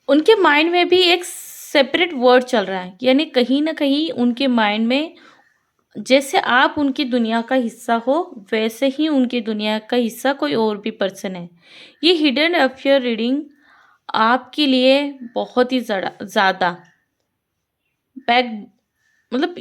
उनके माइंड में भी एक सेपरेट वर्ड चल रहा है, यानी कहीं ना कहीं उनके माइंड में जैसे आप उनकी दुनिया का हिस्सा हो, वैसे ही उनकी दुनिया का हिस्सा कोई और भी पर्सन है। ये हिडन अफेयर रीडिंग आपके लिए बहुत ही ज़्यादा बैक मतलब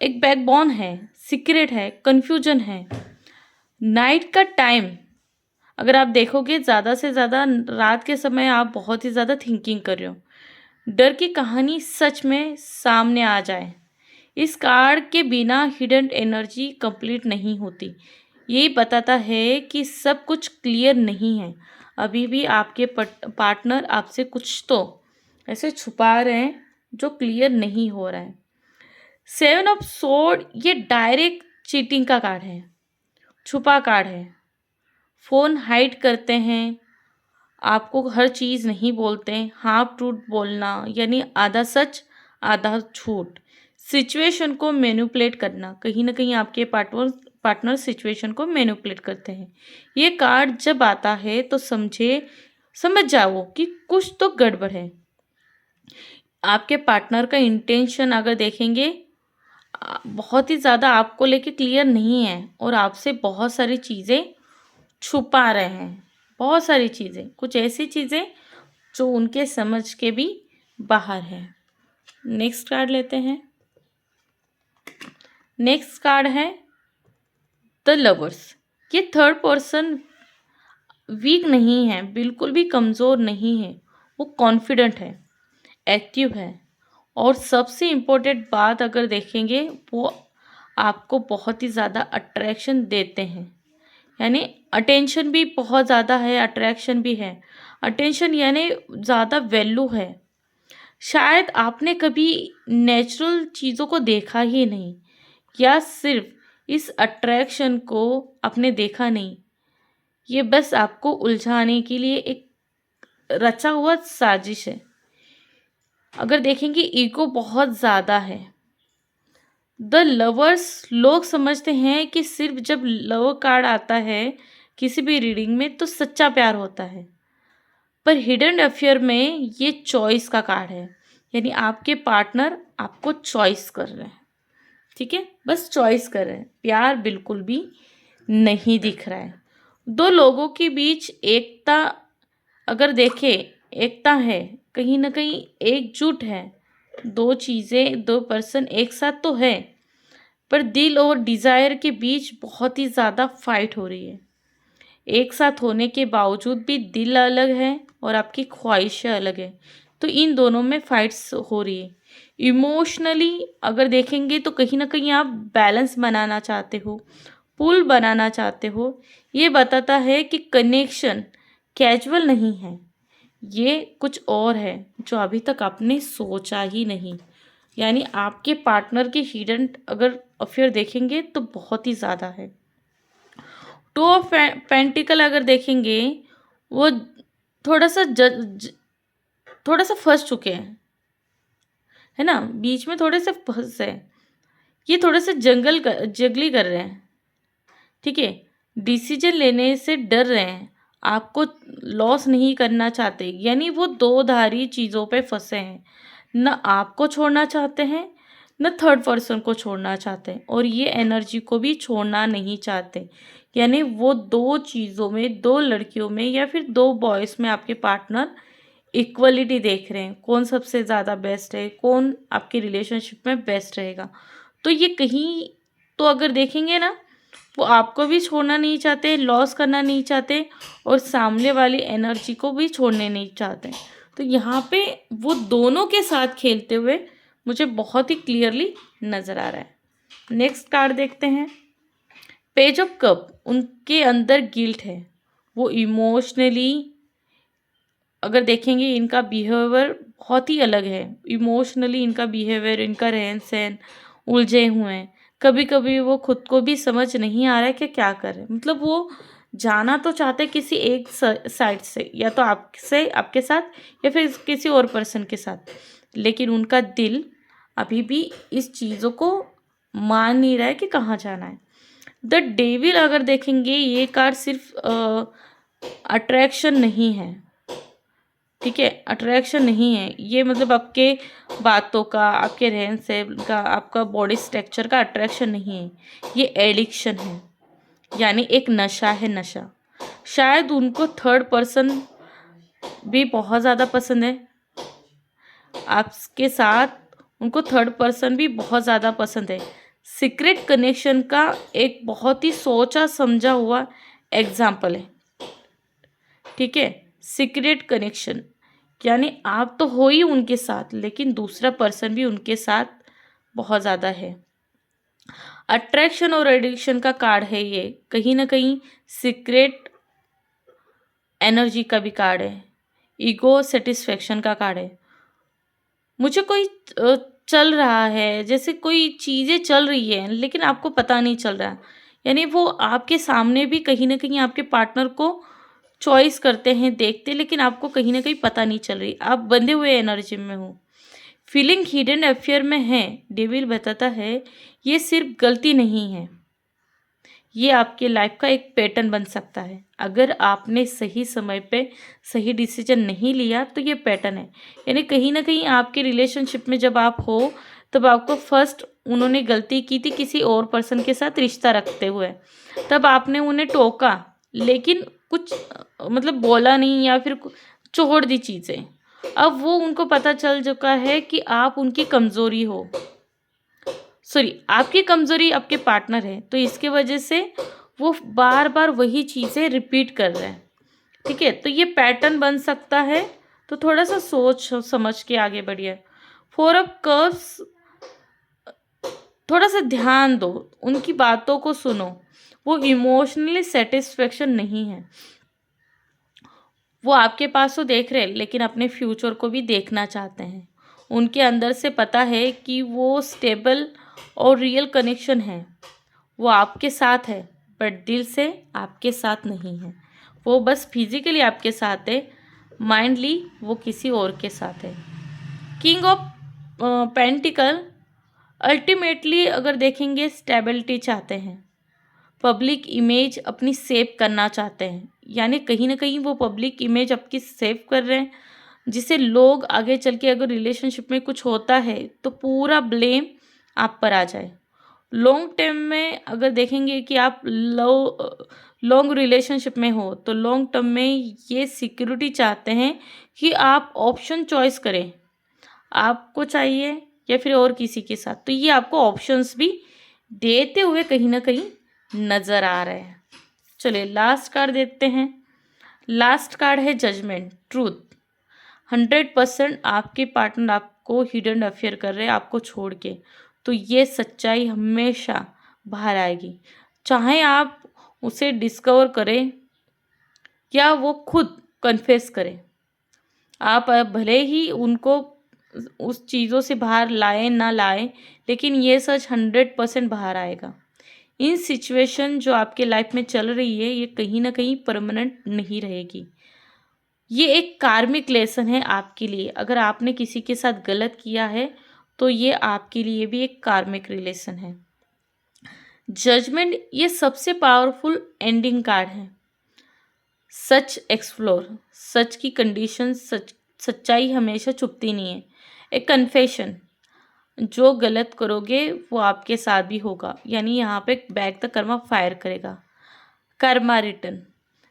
एक बैकबोन है, सीक्रेट है, कंफ्यूजन है। नाइट का टाइम अगर आप देखोगे, ज़्यादा से ज़्यादा रात के समय आप बहुत ही ज़्यादा थिंकिंग कर रहे हो, डर की कहानी सच में सामने आ जाए। इस कार्ड के बिना हिडन एनर्जी कंप्लीट नहीं होती। यही बताता है कि सब कुछ क्लियर नहीं है, अभी भी आपके पार्टनर आपसे कुछ तो ऐसे छुपा रहे हैं जो क्लियर नहीं हो रहा है। 7 ऑफ सोर्ड ये डायरेक्ट चीटिंग का कार्ड है, छुपा कार्ड है। फ़ोन हाइड करते हैं, आपको हर चीज़ नहीं बोलते, हाफ ट्रूथ बोलना यानी आधा सच आधा झूठ। सिचुएशन को मैनिपुलेट करना, कहीं ना कहीं आपके पार्टनर सिचुएशन को मैनिपुलेट करते हैं। ये कार्ड जब आता है तो समझ जाओ कि कुछ तो गड़बड़ है। आपके पार्टनर का इंटेंशन अगर देखेंगे, बहुत ही ज़्यादा आपको लेके क्लियर नहीं है और आपसे बहुत सारी चीज़ें छुपा रहे हैं। बहुत सारी चीज़ें, कुछ ऐसी चीज़ें जो उनके समझ के भी बाहर है। नेक्स्ट कार्ड लेते हैं। नेक्स्ट कार्ड है द लवर्स। ये थर्ड पर्सन वीक नहीं है, बिल्कुल भी कमज़ोर नहीं है, वो कॉन्फिडेंट है, एक्टिव है और सबसे इम्पोर्टेंट बात अगर देखेंगे, वो आपको बहुत ही ज़्यादा अट्रैक्शन देते हैं। यानी अटेंशन भी बहुत ज़्यादा है, अट्रैक्शन भी है। अटेंशन यानी ज़्यादा वैल्यू है। शायद आपने कभी नेचुरल चीज़ों को देखा ही नहीं, या सिर्फ इस अट्रैक्शन को आपने देखा नहीं। ये बस आपको उलझाने के लिए एक रचा हुआ साजिश है। अगर देखेंगे, ईगो बहुत ज़्यादा है। द लवर्स, लोग समझते हैं कि सिर्फ जब लव कार्ड आता है किसी भी रीडिंग में तो सच्चा प्यार होता है, पर हिडन अफेयर में ये चॉइस का कार्ड है। यानी आपके पार्टनर आपको चॉइस कर रहे हैं, ठीक है, बस चॉइस कर रहे हैं, प्यार बिल्कुल भी नहीं दिख रहा है। दो लोगों के बीच एकता अगर देखें, एकता है, कहीं ना कहीं एकजुट है। दो चीज़ें, दो पर्सन एक साथ तो है, पर दिल और डिज़ायर के बीच बहुत ही ज़्यादा फाइट हो रही है। एक साथ होने के बावजूद भी दिल अलग है और आपकी ख्वाहिशें अलग है, तो इन दोनों में फाइट्स हो रही है। इमोशनली अगर देखेंगे तो कहीं ना कहीं आप बैलेंस बनाना चाहते हो, पुल बनाना चाहते हो। ये बताता है कि कनेक्शन कैजुअल नहीं है, ये कुछ और है जो अभी तक आपने सोचा ही नहीं। यानी आपके पार्टनर के हिडन अगर अफेयर देखेंगे तो बहुत ही ज़्यादा है। टू ऑफ पेंटिकल अगर देखेंगे, वो थोड़ा सा थोड़ा सा फंस चुके हैं, है ना, बीच में थोड़े से फंसे हैं। ये थोड़े से जगली कर रहे हैं, ठीक है, डिसीजन लेने से डर रहे हैं, आपको लॉस नहीं करना चाहते। यानी वो दो धारी चीज़ों पे फंसे हैं, न आपको छोड़ना चाहते हैं, न थर्ड पर्सन को छोड़ना चाहते हैं, और ये एनर्जी को भी छोड़ना नहीं चाहते। यानी वो दो चीज़ों में, दो लड़कियों में या फिर दो बॉयज़ में आपके पार्टनर इक्वलिटी देख रहे हैं, कौन सबसे ज़्यादा बेस्ट है, कौन आपके रिलेशनशिप में बेस्ट रहेगा। तो ये कहीं तो अगर देखेंगे ना, वो आपको भी छोड़ना नहीं चाहते, लॉस करना नहीं चाहते, और सामने वाली एनर्जी को भी छोड़ने नहीं चाहते। तो यहाँ पे वो दोनों के साथ खेलते हुए मुझे बहुत ही क्लियरली नज़र आ रहा है। नेक्स्ट कार्ड देखते हैं। पेज ऑफ कप, उनके अंदर गिल्ट है, वो इमोशनली अगर देखेंगे इनका बिहेवियर बहुत ही अलग है। इमोशनली इनका बिहेवियर, इनका रहन सहन उलझे हुए हैं। कभी कभी वो खुद को भी समझ नहीं आ रहा है कि क्या करें। मतलब वो जाना तो चाहते किसी एक साइड से, या तो आपसे, आपके साथ, या फिर किसी और पर्सन के साथ, लेकिन उनका दिल अभी भी इस चीज़ों को मान नहीं रहा है कि कहाँ जाना है। द डेविल अगर देखेंगे, ये कार्ड सिर्फ अट्रैक्शन नहीं है, ठीक है, अट्रैक्शन नहीं है ये, मतलब आपके बातों का, आपके रहन सहन का, आपका बॉडी स्ट्रक्चर का अट्रैक्शन नहीं है, ये एडिक्शन है, यानी एक नशा है, नशा। शायद उनको थर्ड पर्सन भी बहुत ज़्यादा पसंद है आपके साथ, उनको थर्ड पर्सन भी बहुत ज़्यादा पसंद है। सीक्रेट कनेक्शन का एक बहुत ही सोचा समझा हुआ एग्जाम्पल है, ठीक है। सीक्रेट कनेक्शन यानी आप तो हो ही उनके साथ, लेकिन दूसरा पर्सन भी उनके साथ बहुत ज़्यादा है। अट्रैक्शन और एडिक्शन का कार्ड है ये, कहीं ना कहीं सीक्रेट एनर्जी का भी कार्ड है, ईगो सेटिस्फेक्शन का कार्ड है। मुझे कोई चल रहा है, जैसे कोई चीज़ें चल रही है लेकिन आपको पता नहीं चल रहा है, यानी वो आपके सामने भी कहीं ना कहीं आपके पार्टनर को चॉइस करते हैं, देखते, लेकिन आपको कहीं ना कहीं पता नहीं चल रही, आप बंधे हुए एनर्जी में हो, फीलिंग हिडन अफेयर में है। डेविल बताता है ये सिर्फ गलती नहीं है, ये आपके लाइफ का एक पैटर्न बन सकता है। अगर आपने सही समय पे सही डिसीजन नहीं लिया तो ये पैटर्न है, यानी कहीं ना कहीं आपके रिलेशनशिप में जब आप हो तब आपको फर्स्ट उन्होंने गलती की थी किसी और पर्सन के साथ रिश्ता रखते हुए, तब आपने उन्हें टोका, लेकिन कुछ मतलब बोला नहीं या फिर छोड़ दी चीज़ें। अब वो उनको पता चल चुका है कि आप उनकी कमज़ोरी हो, सॉरी आपकी कमज़ोरी आपके पार्टनर है, तो इसके वजह से वो बार बार वही चीज़ें रिपीट कर रहे हैं, ठीक है। तो ये पैटर्न बन सकता है, तो थोड़ा सा सोच समझ के आगे बढ़िए। फोर ऑफ कप्स, थोड़ा सा ध्यान दो, उनकी बातों को सुनो, वो इमोशनली सेटिस्फेक्शन नहीं है, वो आपके पास तो देख रहे हैं लेकिन अपने फ्यूचर को भी देखना चाहते हैं। उनके अंदर से पता है कि वो स्टेबल और रियल कनेक्शन है, वो आपके साथ है बट दिल से आपके साथ नहीं है। वो बस फिजिकली आपके साथ है, माइंडली वो किसी और के साथ है। किंग ऑफ पेंटिकल, अल्टीमेटली अगर देखेंगे स्टेबिलिटी चाहते हैं, पब्लिक इमेज अपनी सेव करना चाहते हैं, यानी कहीं ना कहीं वो पब्लिक इमेज आपकी सेव कर रहे हैं, जिसे लोग आगे चल के अगर रिलेशनशिप में कुछ होता है तो पूरा ब्लेम आप पर आ जाए। लॉन्ग टर्म में अगर देखेंगे कि आप लॉन्ग रिलेशनशिप में हो तो लॉन्ग टर्म में ये सिक्योरिटी चाहते हैं कि आप ऑप्शन चॉइस करें, आपको चाहिए या फिर और किसी के साथ, तो ये आपको ऑप्शंस भी देते हुए कहीं ना कहीं नज़र आ रहे हैं। चलिए लास्ट कार्ड देखते हैं। लास्ट कार्ड है जजमेंट, ट्रूथ। 100% आपके पार्टनर आपको हिडन अफेयर कर रहे हैं आपको छोड़ के, तो ये सच्चाई हमेशा बाहर आएगी, चाहे आप उसे डिस्कवर करें या वो खुद कन्फेस करें। आप भले ही उनको उस चीज़ों से बाहर लाए ना लाए, लेकिन ये सच 100% बाहर आएगा। इन सिचुएशन जो आपके लाइफ में चल रही है ये कहीं ना कहीं परमानेंट नहीं रहेगी, ये एक कार्मिक लेसन है आपके लिए। अगर आपने किसी के साथ गलत किया है तो ये आपके लिए भी एक कार्मिक रिलेशन है। जजमेंट ये सबसे पावरफुल एंडिंग कार्ड है। सच एक्सप्लोर, सच की कंडीशन, सच्चाई हमेशा छुपती नहीं है। एक कन्फेशन, जो गलत करोगे वो आपके साथ भी होगा, यानी यहाँ पे बैक द कर्मा फायर करेगा। कर्मा रिटर्न,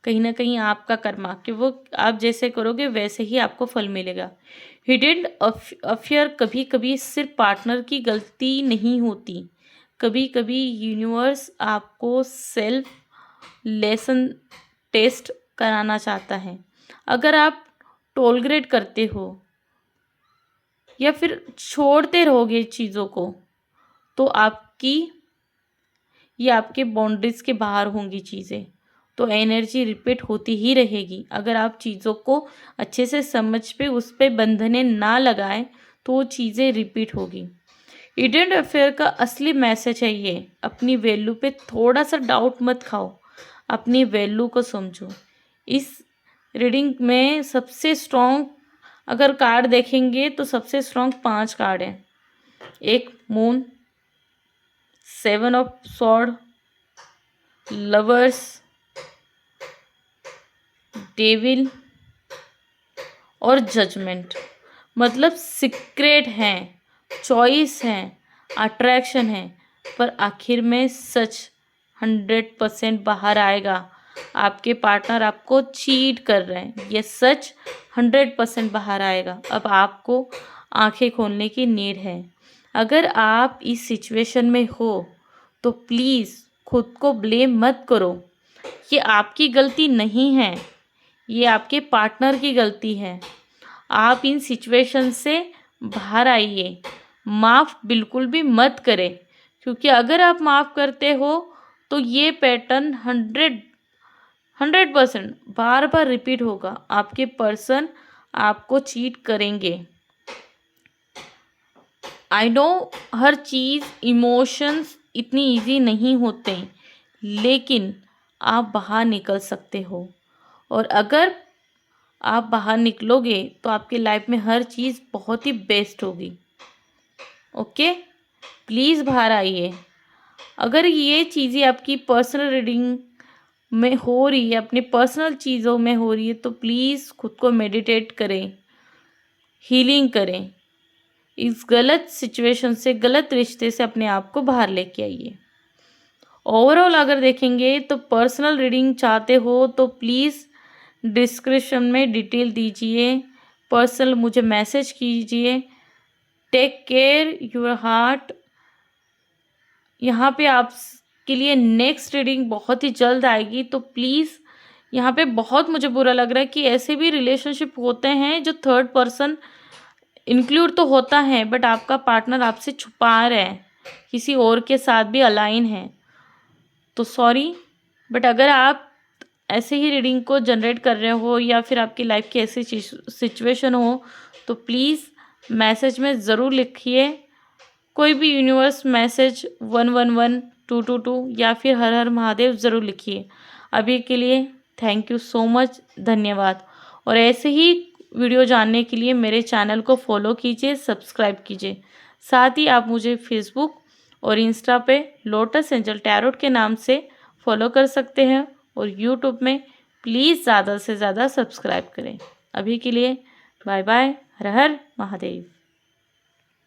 कहीं ना कहीं आपका कर्मा कि वो आप जैसे करोगे वैसे ही आपको फल मिलेगा। हिडन अफेयर कभी कभी सिर्फ पार्टनर की गलती नहीं होती, कभी कभी यूनिवर्स आपको सेल्फ लेसन टेस्ट कराना चाहता है। अगर आप टोलरेट करते हो या फिर छोड़ते रहोगे चीज़ों को तो ये आपके बाउंड्रीज के बाहर होंगी चीज़ें, तो एनर्जी रिपीट होती ही रहेगी। अगर आप चीज़ों को अच्छे से समझ पे उस पर बंधने ना लगाएं तो वो चीज़ें रिपीट होगी। हिडन अफेयर का असली मैसेज है ये, अपनी वैल्यू पे थोड़ा सा डाउट मत खाओ, अपनी वैल्यू को समझो। इस रीडिंग में सबसे स्ट्रॉन्ग अगर कार्ड देखेंगे तो सबसे स्ट्रॉन्ग 5 कार्ड हैं। एक moon, 7 of sword, lovers, devil और जजमेंट। मतलब सीक्रेट हैं, चॉइस हैं, अट्रैक्शन है, पर आखिर में सच 100% बाहर आएगा। आपके पार्टनर आपको चीट कर रहे हैं, ये सच 100% बाहर आएगा। अब आपको आंखें खोलने की नीड है। अगर आप इस सिचुएशन में हो तो प्लीज़ खुद को ब्लेम मत करो। ये आपकी गलती नहीं है, ये आपके पार्टनर की गलती है। आप इन सिचुएशन से बाहर आइए, माफ़ बिल्कुल भी मत करें, क्योंकि अगर आप माफ़ करते हो तो ये पैटर्न 100% बार बार रिपीट होगा। आपके पर्सन आपको चीट करेंगे। I know her cheese emotions इतनी इजी नहीं होते, लेकिन आप बाहर निकल सकते हो। और अगर आप बाहर निकलोगे तो आपकी लाइफ में हर चीज़ बहुत ही बेस्ट होगी। ओके, प्लीज़ बाहर आइए। अगर ये चीज़ें आपकी पर्सनल रीडिंग में हो रही है, अपनी पर्सनल चीज़ों में हो रही है, तो प्लीज़ खुद को मेडिटेट करें, हीलिंग करें। इस गलत सिचुएशन से, गलत रिश्ते से अपने आप को बाहर लेके आइए। ओवरऑल अगर देखेंगे तो पर्सनल रीडिंग चाहते हो तो प्लीज़ डिस्क्रिप्शन में डिटेल दीजिए, पर्सनल मुझे मैसेज कीजिए। Take care your heart. यहाँ पे आपके लिए नेक्स्ट रीडिंग बहुत ही जल्द आएगी, तो प्लीज़ यहाँ पे बहुत मुझे बुरा लग रहा है कि ऐसे भी रिलेशनशिप होते हैं जो थर्ड पर्सन इंक्लूड तो होता है, बट आपका पार्टनर आपसे छुपा रहा है, किसी और के साथ भी अलाइन है। तो सॉरी, बट अगर आप ऐसे ही रीडिंग को जनरेट कर रहे हो या फिर आपकी लाइफ की ऐसी सिचुएशन हो, तो प्लीज़ मैसेज में ज़रूर लिखिए। कोई भी यूनिवर्स मैसेज 111222 या फिर हर हर महादेव ज़रूर लिखिए। अभी के लिए थैंक यू सो मच, धन्यवाद। और ऐसे ही वीडियो जानने के लिए मेरे चैनल को फॉलो कीजिए, सब्सक्राइब कीजिए। साथ ही आप मुझे फेसबुक और इंस्टा पे लोटस एंजल टैरोट के नाम से फॉलो कर सकते हैं, और यूट्यूब में प्लीज़ ज़्यादा से ज़्यादा सब्सक्राइब करें। अभी के लिए बाय बाय, हर हर महादेव।